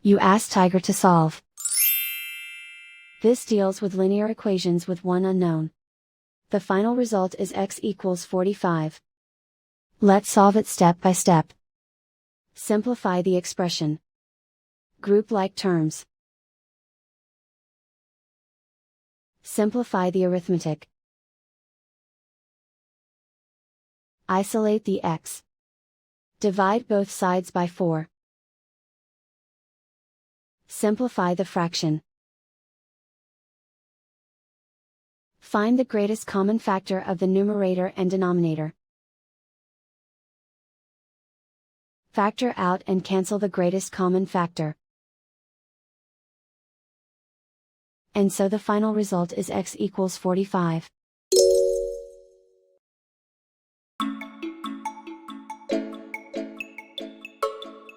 You ask Tiger to solve. This deals with linear equations with one unknown. The final result is x equals 45. Let's solve it step by step. Simplify the expression. Group like terms. Simplify the arithmetic. Isolate the x. Divide both sides by 4. Simplify the fraction. Find the greatest common factor of the numerator and denominator. Factor out and cancel the greatest common factor. And so the final result is x equals 45.